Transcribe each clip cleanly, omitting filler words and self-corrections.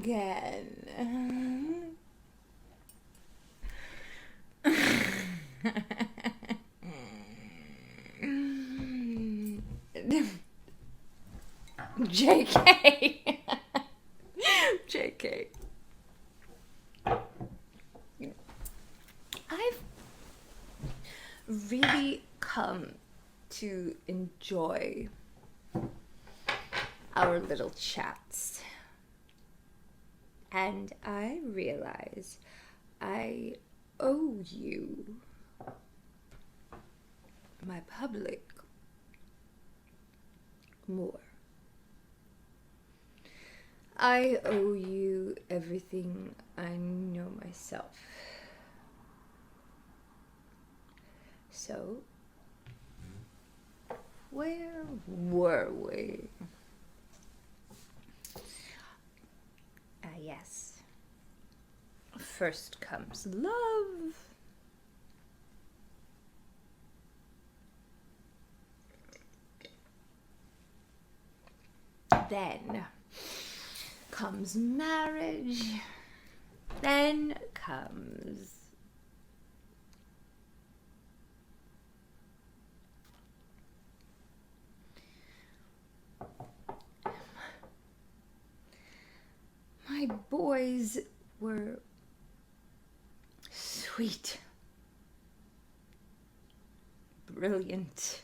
again. JK. JK. I've really come to enjoy our little chats. And I realize I owe you, my public, more. I owe you everything I know myself. So, where were we? Yes. First comes love. Then comes marriage. Then comes my boys were sweet, brilliant,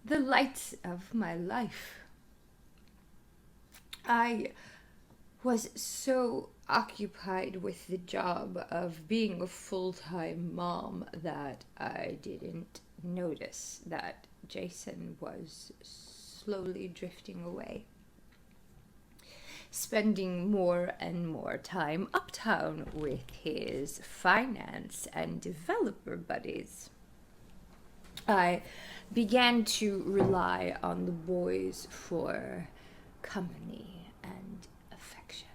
the lights of my life. I was so occupied with the job of being a full-time mom that I didn't notice that Jason was slowly drifting away, spending more and more time uptown with his finance and developer buddies. I began to rely on the boys for company and affection.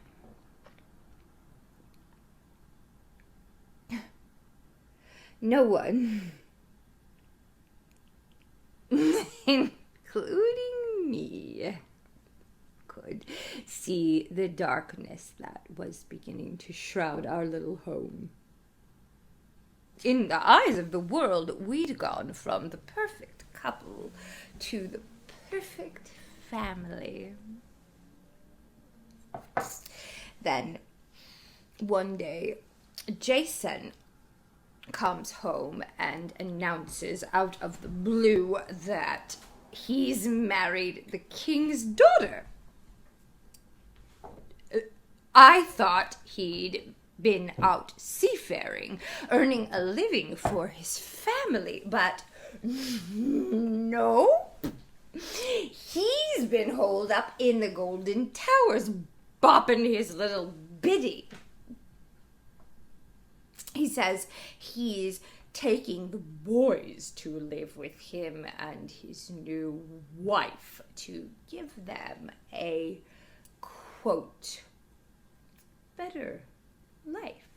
No one, including me, could see the darkness that was beginning to shroud our little home. In the eyes of the world, we'd gone from the perfect couple to the perfect family. Then, one day, Jason comes home and announces out of the blue that he's married the king's daughter. I thought he'd been out seafaring, earning a living for his family, but no. He's been holed up in the Golden Towers, bopping his little biddy. He says he's taking the boys to live with him and his new wife to give them a, quote, better life.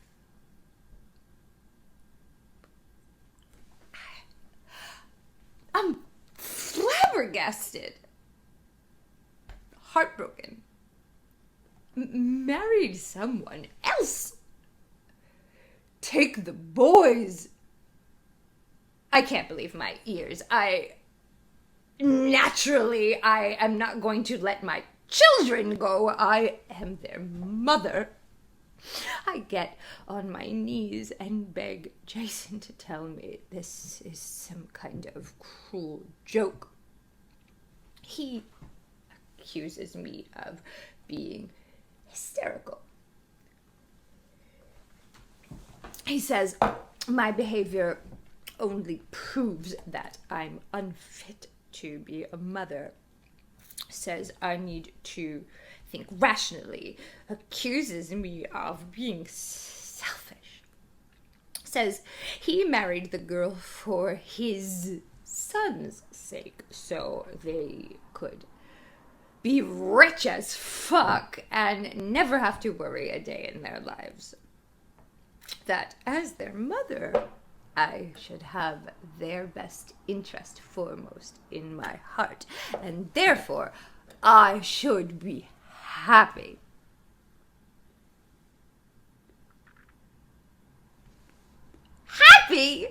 I'm flabbergasted, heartbroken, married someone else. Take the boys. I can't believe my ears. I am not going to let my children go. I am their mother. I get on my knees and beg Jason to tell me this is some kind of cruel joke. He accuses me of being hysterical. He says my behavior only proves that I'm unfit to be a mother. Says I need to think rationally. Accuses me of being selfish. Says he married the girl for his son's sake, so they could be rich as fuck and never have to worry a day in their lives. That as their mother, I should have their best interest foremost in my heart, and therefore I should be happy happy.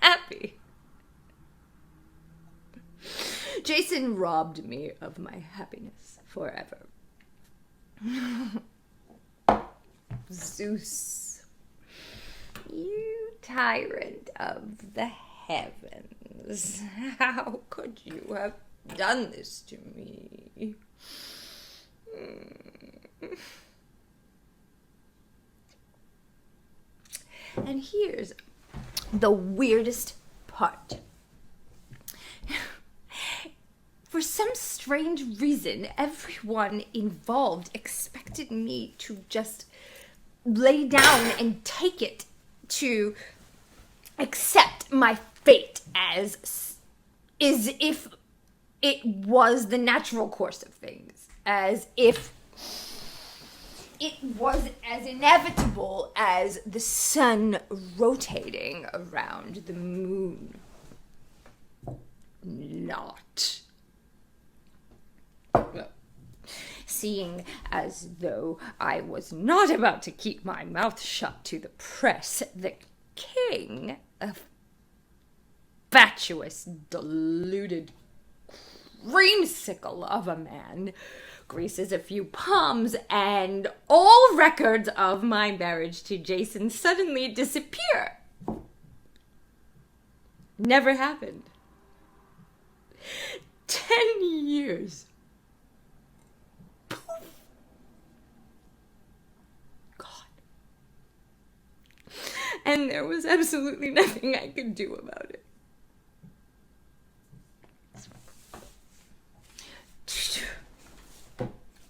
Happy. Jason robbed me of my happiness forever. Zeus, you tyrant of the heavens, how could you have done this to me? And here's the weirdest part. For some strange reason, everyone involved expected me to just lay down and take it, to accept my fate as if it was the natural course of things, as if it was as inevitable as the sun rotating around the moon. Not. Seeing as though I was not about to keep my mouth shut to the press, the king, a fatuous, deluded creamsicle of a man, greases a few palms, and all records of my marriage to Jason suddenly disappear. Never happened. 10 years. Poof. Gone. And there was absolutely nothing I could do about it.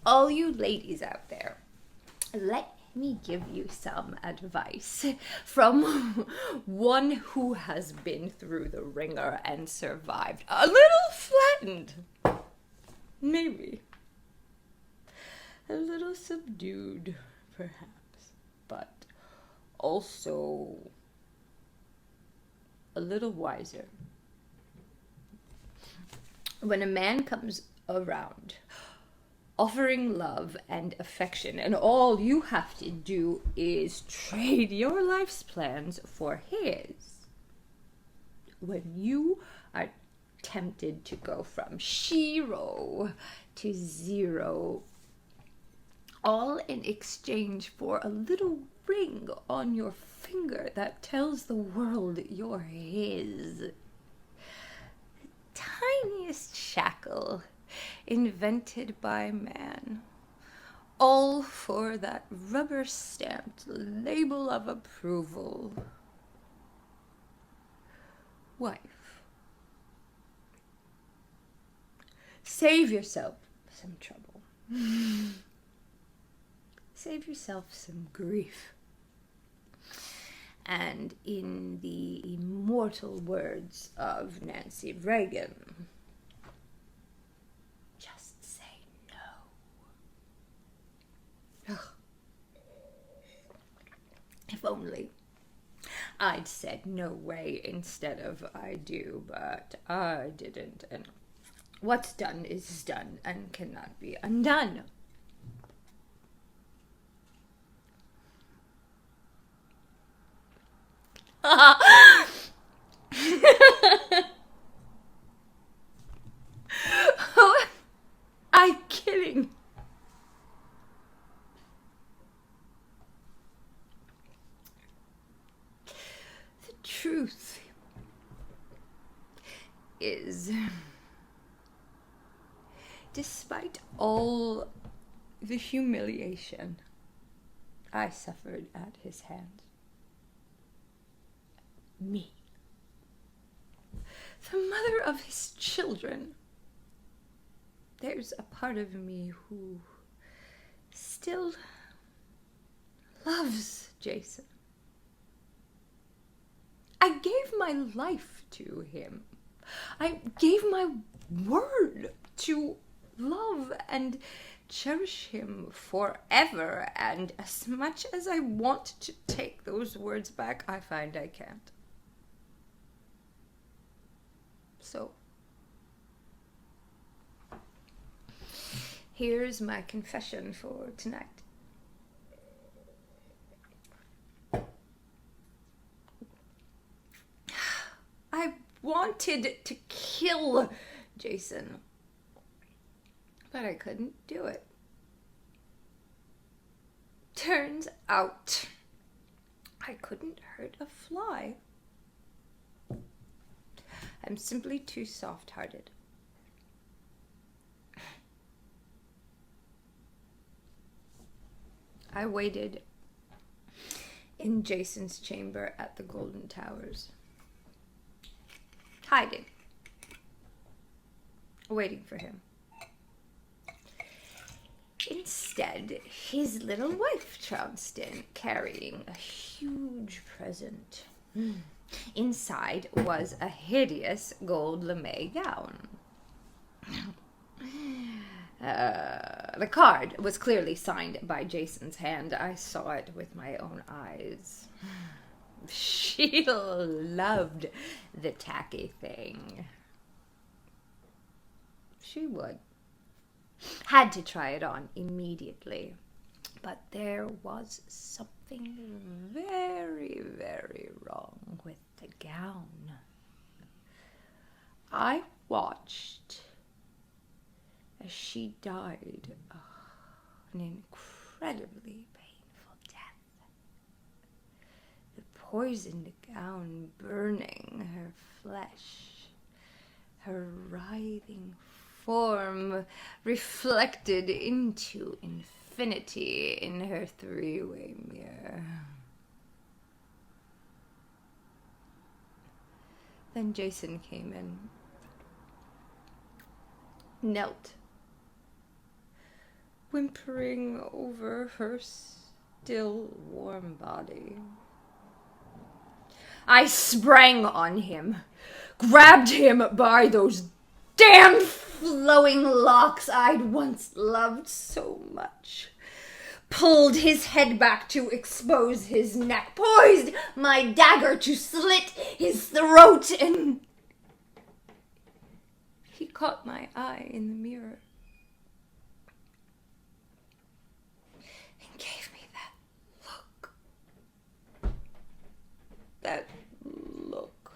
All you ladies out there, let me give you some advice from one who has been through the ringer and survived. A little flattened, maybe. A little subdued, perhaps, but also a little wiser. When a man comes around offering love and affection, and all you have to do is trade your life's plans for his, when you are tempted to go from shiro to zero, all in exchange for a little ring on your finger that tells the world you're his, the tiniest shackle invented by man, all for that rubber-stamped label of approval. Wife, save yourself some trouble. Save yourself some grief. And in the immortal words of Nancy Reagan, just say no. Ugh. If only I'd said no way instead of I do, but I didn't, and what's done is done and cannot be undone. I'm kidding. The truth is, despite all the humiliation I suffered at his hands, me, the mother of his children, there's a part of me who still loves Jason. I gave my life to him. I gave my word to love and cherish him forever, and as much as I want to take those words back, I find I can't. So, here's my confession for tonight. wanted to kill Jason, but I couldn't do it. Turns out I couldn't hurt a fly. I'm simply too soft-hearted. I waited in Jason's chamber at the Golden Towers, hiding, waiting for him. Instead, his little wife trounced in, carrying a huge present. Inside was a hideous gold lame gown. The card was clearly signed by Jason's hand. I saw it with my own eyes. She loved the tacky thing. She would. Had to try it on immediately. But there was something very, very wrong with the gown. I watched as she died an incredibly painful death. The poisoned gown burning her flesh, her writhing form reflected into infinity in her three-way mirror. Then Jason came in, knelt, whimpering over her still warm body. I sprang on him, grabbed him by those damn flowing locks I'd once loved so much, pulled his head back to expose his neck, poised my dagger to slit his throat, and he caught my eye in the mirror and gave me that look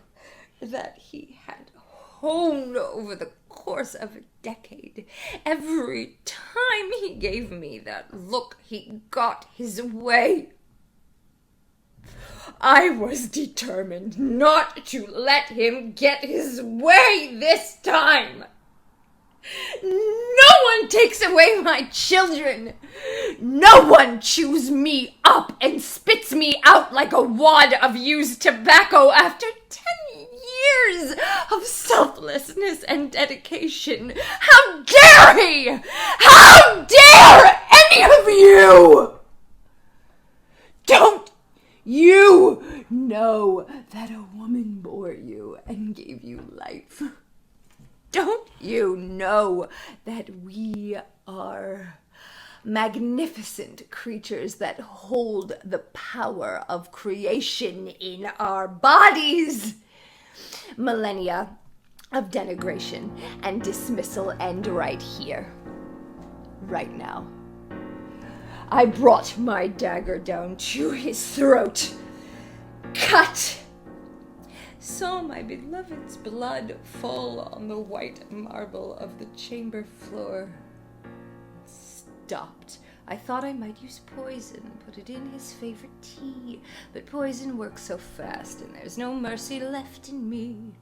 that he had honed over the course of a decade. Every time he gave me that look, he got his way. I was determined not to let him get his way this time. No one takes away my children. No one chews me up and spits me out like a wad of used tobacco after 10 years of selflessness and dedication. How dare he? How dare any of you? Don't you know that a woman bore you and gave you life? Don't you know that we are magnificent creatures that hold the power of creation in our bodies? Millennia of denigration and dismissal end right here, right now. I brought my dagger down to his throat, cut, saw my beloved's blood fall on the white marble of the chamber floor. Stopped. I thought I might use poison, put it in his favorite tea, but poison works so fast and there's no mercy left in me.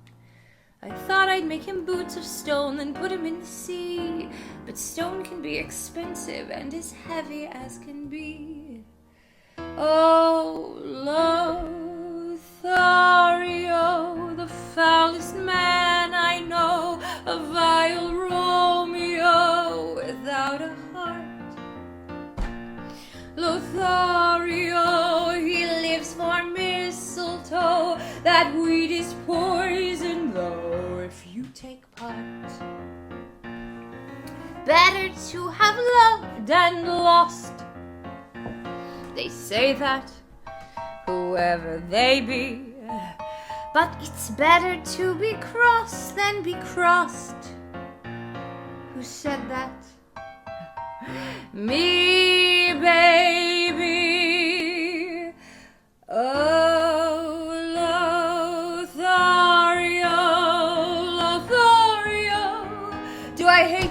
I thought I'd make him boots of stone, then put him in the sea, but stone can be expensive and as heavy as can be. Oh, Lothario, the foulest man I know, a vile Romeo without a heart. Lothario, he lives for mistletoe, that weed is poison though if you take part. Better to have loved and lost. They say that, whoever they be, but it's better to be crossed than be crossed. Who said that? Me, baby. Oh, Lothario,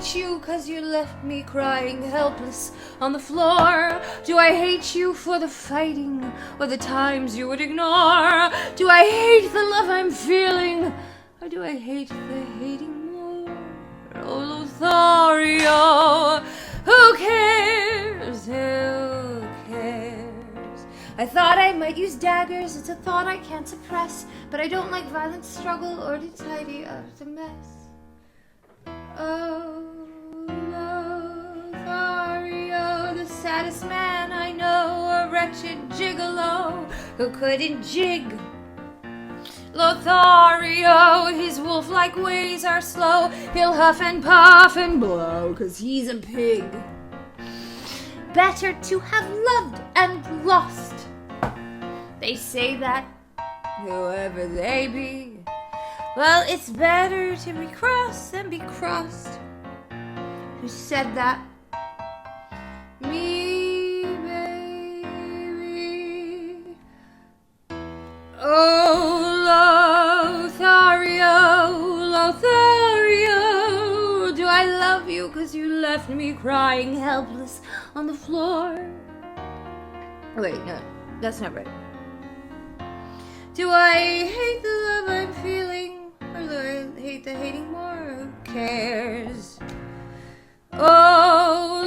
hate you 'cause you left me crying helpless on the floor? Do I hate you for the fighting or the times you would ignore? Do I hate the love I'm feeling, or do I hate the hating more? Oh, Lothario, who cares? Who cares? I thought I might use daggers, it's a thought I can't suppress, but I don't like violent struggle or to tidy up the mess. Oh, Lothario, the saddest man I know, a wretched gigolo who couldn't jig. Lothario, his wolf-like ways are slow, he'll huff and puff and blow 'cause he's a pig. Better to have loved and lost. They say that, whoever they be, well, it's better to be crossed than be crossed. Who said that? Me, baby. Oh, Lothario, do I love you 'cause you left me crying helpless on the floor? Wait, no, that's not right. Do I hate the love I'm feeling, or do I hate the hating more? Who cares? Oh,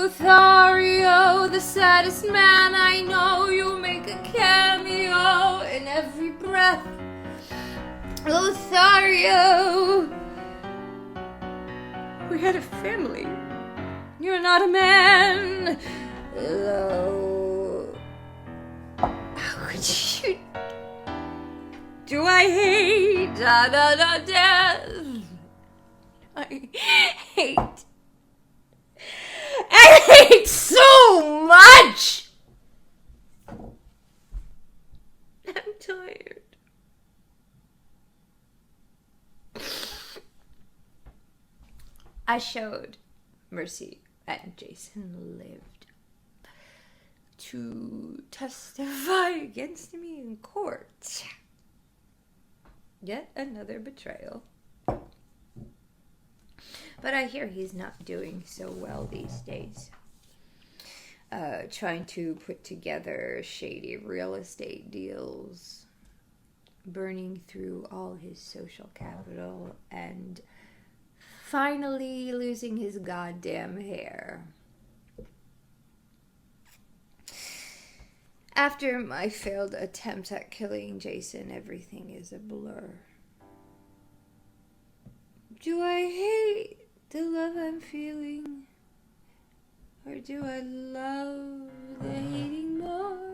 Lothario, the saddest man I know, you make a cameo in every breath. Lothario, we had a family. You're not a man. How could you? Do I hate death? I hate so much. I'm tired. I showed mercy, and Jason lived to testify against me in court. Yet another betrayal. But I hear he's not doing so well these days. Trying to put together shady real estate deals, burning through all his social capital, and finally losing his goddamn hair. After my failed attempt at killing Jason, everything is a blur. Do I hate the love I'm feeling, or do I love the hating more?